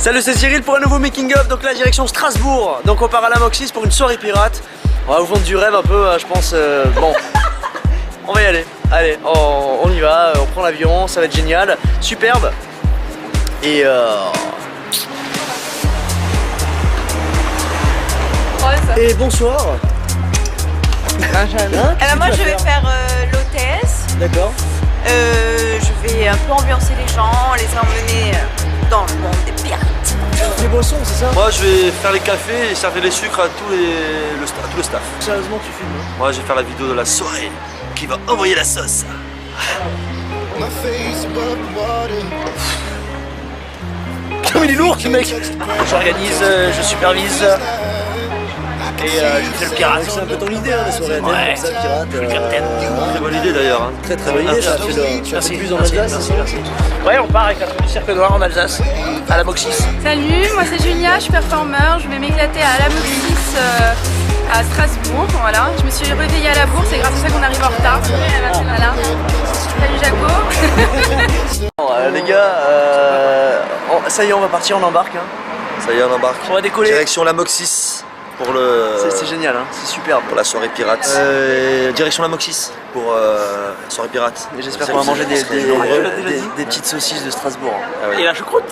Salut, c'est Cyril pour un nouveau making of. Donc la direction Strasbourg. Donc on part à la Moxys pour une soirée pirate. On va vous vendre du rêve un peu, je pense. Bon, on va y aller. Allez, on y va. On prend l'avion, ça va être génial, superbe. Et et bonsoir. Hein, moi je vais faire l'hôtesse. D'accord. Je vais un peu ambiancer les gens, les emmener dans le monde des pirates. Les boissons, c'est ça? Moi je vais faire les cafés et servir les sucres à tout le staff. Sérieusement, tu filmes? Moi je vais faire la vidéo de la soirée qui va envoyer la sauce. Comme il est lourd, ce mec. J'organise, je supervise. Et je fais le pirate. C'est un peu ton idée, hein, les soirées à thème, comme ça, pirate. Très bonne idée d'ailleurs. Hein. Très bonne idée, ça fait plus en Alsace, c'est ça? Ouais, on part avec la troupe du Cirque Noir en Alsace, à la Moxys. Salut, moi c'est Julia, je suis performeur, je vais m'éclater à la Moxys à Strasbourg, voilà. Je me suis réveillée à la bourse, c'est grâce à ça qu'on arrive en retard. Voilà. Salut Jaco. Bon, les gars, ça y est, on va partir, on embarque. Hein. Ça y est, on embarque. On va décoller. Direction la Moxys pour le. C'est génial, hein. C'est superbe. Pour la soirée pirate. Direction la Moxys pour la soirée pirate. Et j'espère qu'on va manger des petites saucisses de Strasbourg. Ah oui. Et la choucroute.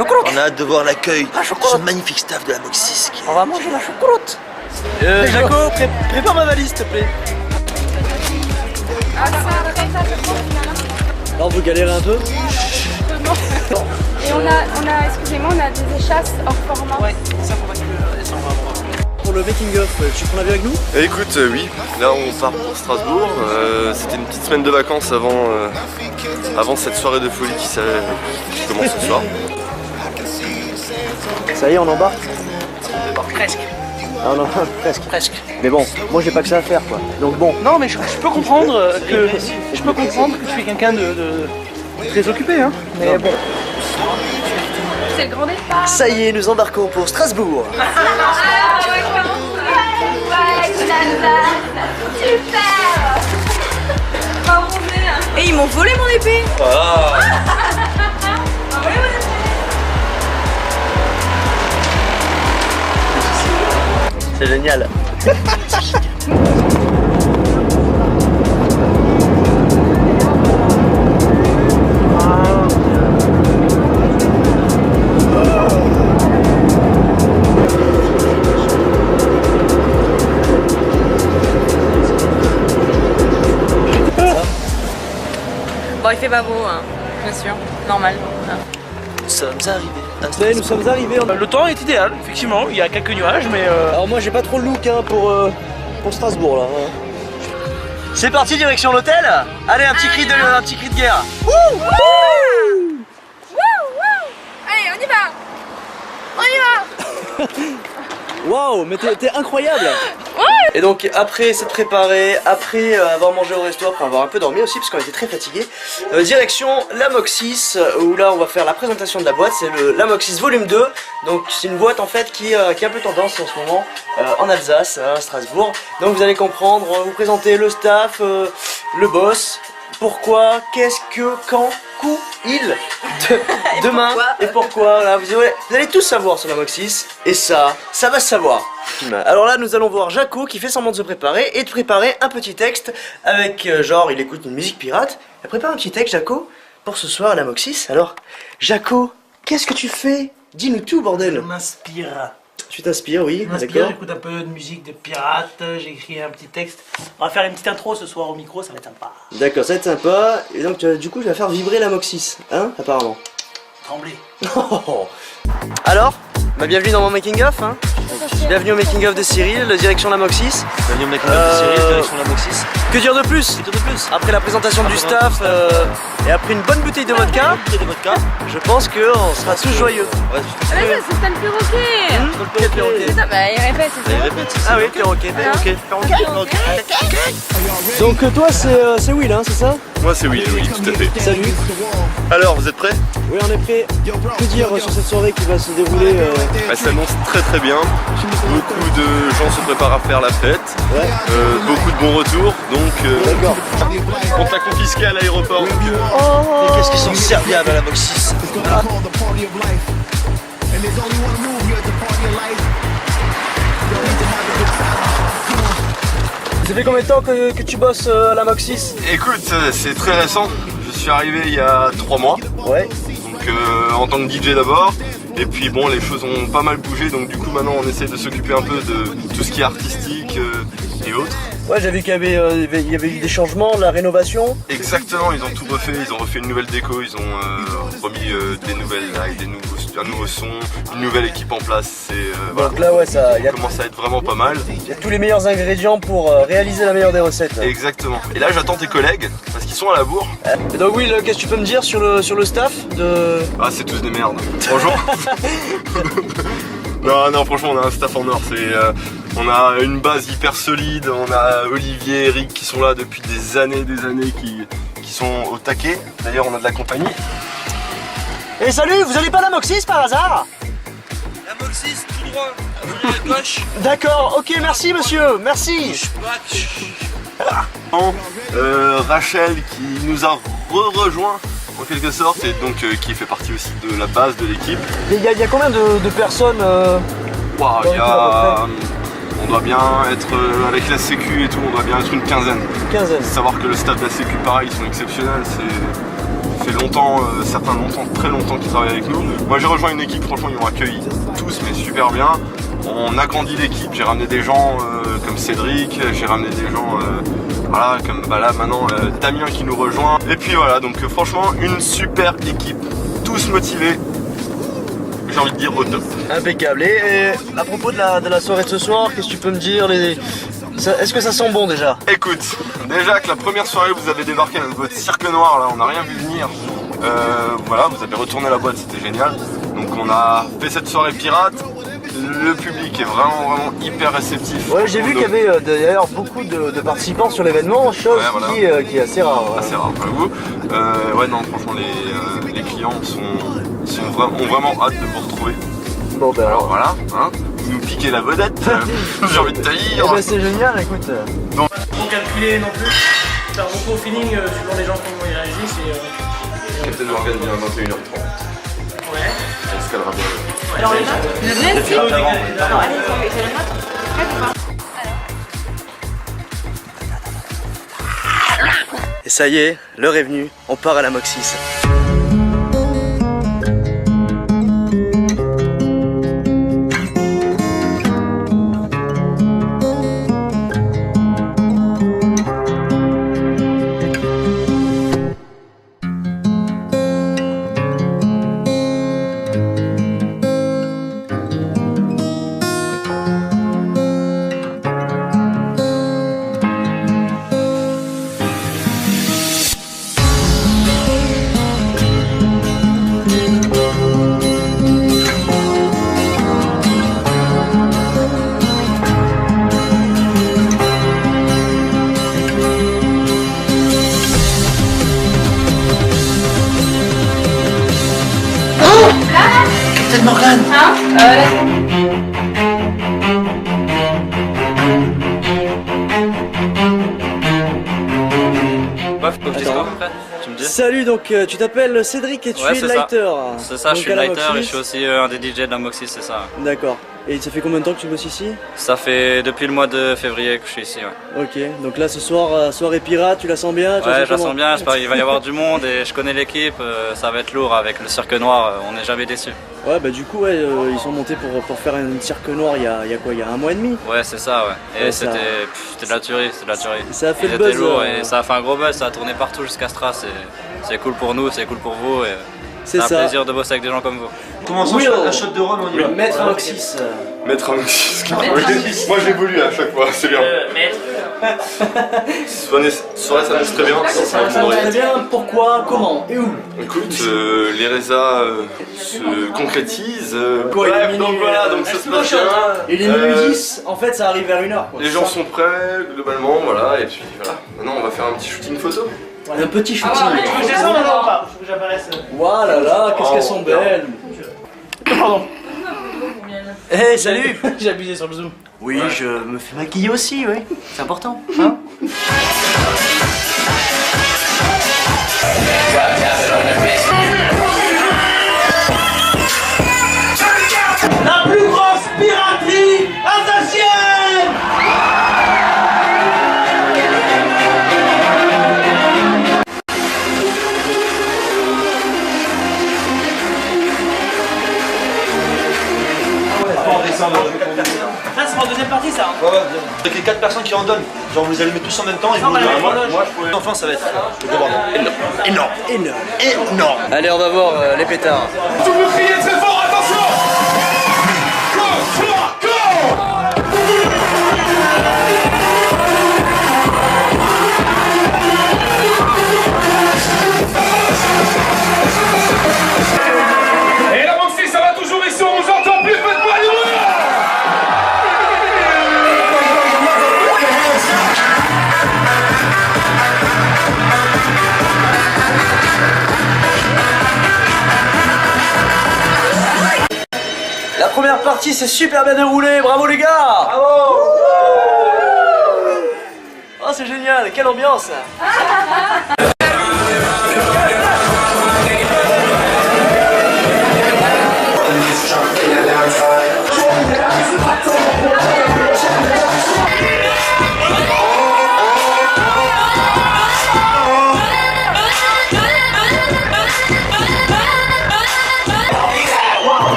On a hâte de voir l'accueil de ce magnifique staff de la Moxys. On va manger la choucroute. Jaco, prépare ma valise, s'il te plaît. Alors vous galérez un peu. Et on a, excusez-moi, on a des échasses hors format. Ouais, ça pour Pour le making of, tu prends l'avion avec nous? Écoute, oui, là on part pour Strasbourg. C'était une petite semaine de vacances avant cette soirée de folie qui commence ce soir. Ça y est, on embarque? Presque. Ah non, presque. Mais bon, moi j'ai pas que ça à faire quoi. Donc bon. Non mais je peux comprendre que tu es quelqu'un de très occupé hein. Mais bon. C'est le grand départ. Ça y est, nous embarquons pour Strasbourg. Super. Et ils m'ont volé mon épée. C'est génial. Bon, il fait pas beau, hein, bien sûr, normal. Hein. Nous sommes arrivés. Ça y est, nous sommes arrivés. Le temps est idéal, effectivement, il y a quelques nuages mais Alors moi j'ai pas trop le look hein, pour Strasbourg là. C'est parti, direction l'hôtel. Allez, un petit cri de guerre. Allez, on y va. Waouh, mais t'es incroyable. Et donc après s'être préparé, après avoir mangé au resto, après avoir un peu dormi aussi parce qu'on était très fatigués, direction la Moxys où là on va faire la présentation de la boîte. C'est la Moxys volume 2. Donc c'est une boîte en fait qui a un peu tendance en ce moment en Alsace, à Strasbourg. Donc vous allez comprendre, on va vous présenter le staff, le boss, pourquoi, qu'est-ce que, quand, où, il, demain et pourquoi. Voilà, vous allez tout savoir sur la Moxys et ça va se savoir. Alors là nous allons voir Jaco qui fait semblant de se préparer et de préparer un petit texte avec genre il écoute une musique pirate. Il prépare un petit texte Jaco pour ce soir à la Moxys. Alors Jaco, qu'est-ce que tu fais? Dis-nous tout bordel. je m'inspire. Tu t'inspires, oui, Je m'inspire, d'accord. j'écoute un peu de musique de pirate, j'ai écrit un petit texte. On va faire une petite intro ce soir au micro, ça va être sympa. D'accord, ça va être sympa. Et donc du coup je vais faire vibrer la Moxys, hein, apparemment. Trembler. Alors, bienvenue dans mon making of, hein. Bienvenue au making of de Cyril, direction la Moxys. Bienvenue au making of de Cyril, direction la Moxys. Que dire de plus? Après la présentation du staff et après une bonne bouteille de vodka, je pense qu'on sera tous joyeux. Ah mais ça c'est le perroquet. Quel perroquet? C'est ça, bah il répète, c'est ça. Ah oui, perroquet. Donc toi c'est Will, hein, c'est ça? Moi c'est oui, tout à fait. Salut. Alors, vous êtes prêts? Oui, on est prêt. Que dire sur cette soirée qui va se dérouler Elle s'annonce très bien. Beaucoup de gens se préparent à faire la fête. Ouais. Beaucoup de bons retours. Donc, D'accord. on t'a confisqué à l'aéroport. Mais qu'est-ce qu'ils sont serviables à la Moxys. Ça fait combien de temps que tu bosses à la Moxis? Écoute, c'est très récent. Je suis arrivé il y a 3 mois. Ouais. Donc en tant que DJ d'abord. Et puis bon, les choses ont pas mal bougé, donc du coup maintenant on essaie de s'occuper un peu de tout ce qui est artistique et autres. Ouais, j'ai vu qu'il y avait eu des changements, la rénovation. Exactement, ils ont tout refait, ils ont refait une nouvelle déco, ils ont remis des nouvelles lights, un nouveau son, une nouvelle équipe en place. Donc là, ouais, ça commence à être vraiment pas mal. Il y a tous les meilleurs ingrédients pour réaliser la meilleure des recettes. Exactement. Et là j'attends tes collègues, parce qu'ils sont à la bourre. Et donc oui, qu'est-ce que tu peux me dire sur le staff de... Ah, c'est tous des merdes. Bonjour. Non, franchement, on a un staff en or. On a une base hyper solide. On a Olivier, Eric qui sont là depuis des années, qui sont au taquet. D'ailleurs, on a de la compagnie. Et salut, vous allez pas à la Moxis par hasard? La Moxis, tout droit, à gauche. D'accord, ok, merci monsieur, merci. Rachel qui nous a rejoint en quelque sorte et donc qui fait partie aussi de la base de l'équipe. Il y a combien de personnes Wow, on doit bien être, avec la sécu et tout, on doit bien être une quinzaine. Savoir que le staff de la sécu, pareil, ils sont exceptionnels. Ça fait longtemps, très longtemps qu'ils travaillent avec nous. Moi j'ai rejoint une équipe, franchement ils m'ont accueilli tous mais super bien. On a grandi l'équipe, j'ai ramené des gens comme Cédric, j'ai ramené des gens voilà, comme là maintenant Damien qui nous rejoint. Et puis voilà, donc franchement une super équipe, tous motivés. J'ai envie de dire au top. Impeccable. Et à propos de la soirée de ce soir, qu'est-ce que tu peux me dire est-ce que ça sent bon déjà? Écoute, déjà que la première soirée vous avez débarqué avec votre cirque noir là, on n'a rien vu venir. Voilà, vous avez retourné la boîte, c'était génial. Donc on a fait cette soirée pirate. Le public est vraiment hyper réceptif. Ouais, j'ai vu qu'il y avait d'ailleurs beaucoup de participants sur l'événement, chose ouais, voilà. qui est assez rare. Ouais. Assez rare, vous. Ouais, non, franchement, les clients ont vraiment hâte de vous retrouver. Bon, ben alors voilà, hein, vous nous piquez la vedette, j'ai envie de taillir. Eh ben, c'est génial, écoute. Donc, pour calculer non plus, faire beaucoup au feeling suivant les gens comment ils réagissent. Captain Morgan vient à 21h30. Ouais. Est-ce qu'elle rappelle? Alors, le vrai, si. Non, allez, c'est le note. Prêt ou pas? Et ça y est, l'heure est venue, on part à la Moxis. Morgane. Hein Bref, faut que je dise quoi après? Tu me dis? Salut, donc tu t'appelles Cédric et tu es lighter. C'est ça, je suis lighter et je suis aussi un des DJ de la Moxis, c'est ça. D'accord. Et ça fait combien de temps que tu bosses ici? Ça fait depuis le mois de février que je suis ici, ouais. Ok, donc là ce soir, soirée pirate, tu la sens bien? Ouais, je la sens bien, j'espère qu'il va y avoir du monde et je connais l'équipe, ça va être lourd avec le cirque noir, on n'est jamais déçus. Ouais, bah du coup, ouais, ils sont montés pour faire un cirque noir il y a quoi, il y a un mois et demi? Ouais, c'est ça, ouais. Et ouais, c'était de la tuerie, c'est de la tuerie. Ça a fait le buzz. Lourd, et ça a fait un gros buzz, ça a tourné partout jusqu'à Stras, c'est cool pour nous, c'est cool pour vous. C'est un plaisir de bosser avec des gens comme vous. Commençons la shot de rhum, on y va. Maître Moxis. Maître Moxis. Moi j'évolue à chaque fois, c'est bien. Soirée s'annonce très bien. Ça s'annonce très bien, pourquoi, comment et où? Écoute, les résas se concrétisent. Bref, donc voilà, donc ça se passe bien. Et les minuit 10, en fait ça arrive vers 1h. Les gens sont prêts, globalement, voilà, et puis voilà. Maintenant on va faire un petit shooting photo. Un petit shooting. Tu veux descendre maintenant ou pas? Je veux que j'apparaisse. Voilà, là, qu'est-ce qu'elles sont belles. Pardon. Hey, salut. J'ai abusé sur le zoom. Oui, ouais. Je me fais maquiller aussi, oui. C'est important, hein. Avec les 4 personnes qui en donnent, genre vous les allumez tous en même temps et vous enfin ça va être énorme. Allez, on va voir les pétards. Tout le crier très fort, attention. Et la Moxie, ça va toujours ici, on vous entend plus, faites-moi du bruit. La première partie s'est super bien déroulée, bravo les gars. Bravo. Oh c'est génial, quelle ambiance.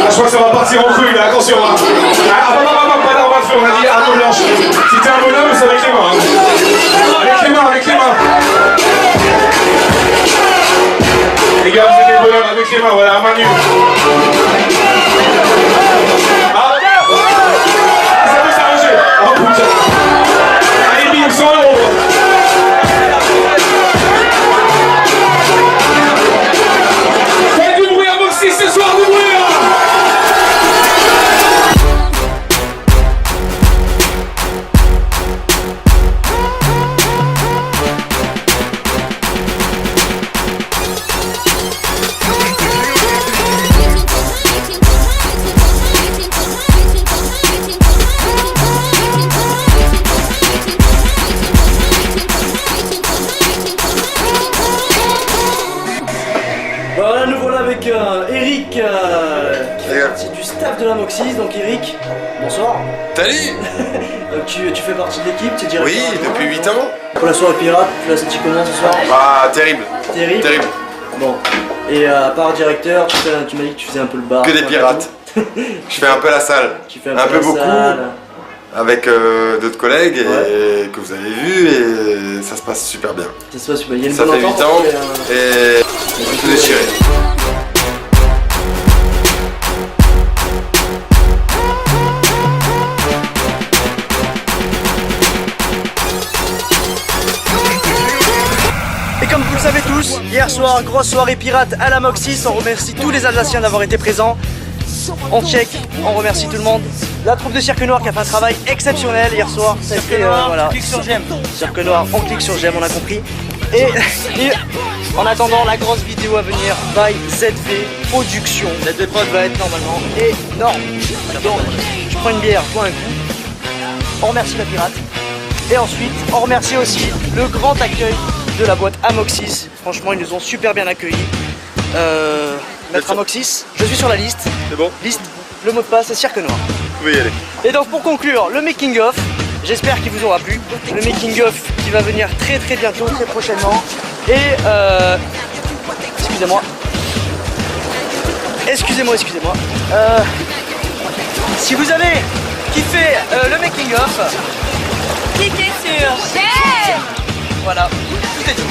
Je crois que ça va partir en couille là, attention hein. On a dit arme blanche. Si t'es un bonhomme, c'est avec les mains. Avec les mains. Les gars, vous êtes des bonhommes avec les mains, voilà, à main nue. Ah, ça peut s'arranger. Oh putain. Allez, bim, 100 €. Faites du bruit à Moxie ce soir, du bruit là. Voilà, nous voilà avec Eric qui fait partie du staff de la Moxie. Donc Eric, bonsoir. Salut. Donc, tu fais partie de l'équipe, tu es directeur. Oui, depuis 8 ans. Pour la soirée pirate, tu l'as senti comment ce soir? Bah, terrible. Terrible. Terrible. Bon, et à part directeur, tu m'as dit que tu faisais un peu le bar. Que des pirates. Je fais un peu la salle. Tu fais un peu la beaucoup. salle. Avec d'autres collègues et que vous avez vu et ça se passe super bien. Ça se passe super bien. Il y a une Ça bonne fait 8 entente, ans et, et tout déchiré. Et comme vous le savez tous, hier soir, grosse soirée pirate à la Moxie. On remercie tous les Alsaciens d'avoir été présents. On check, on remercie tout le monde. La troupe de Cirque Noir qui a fait un travail exceptionnel hier soir. Ça a été, voilà. Clique sur j'aime. Cirque Noir, on clique sur j'aime, on a compris. Et en attendant la grosse vidéo à venir by ZV Production. ZV Prod va être normalement énorme. Donc je prends une bière, toi un coup. On remercie la pirate. Et ensuite on remercie aussi le grand accueil de la boîte Amoxis. Franchement ils nous ont super bien accueillis. Maître Amoxis, je suis sur la liste. C'est bon? Liste, le mot de passe c'est Cirque Noir. Vous pouvez y aller. Et donc pour conclure, le making of, j'espère qu'il vous aura plu. Le making of qui va venir très bientôt, très prochainement. Et excusez-moi. Si vous avez kiffé le making of, Cliquez sur j'aime. voilà, tout est dit.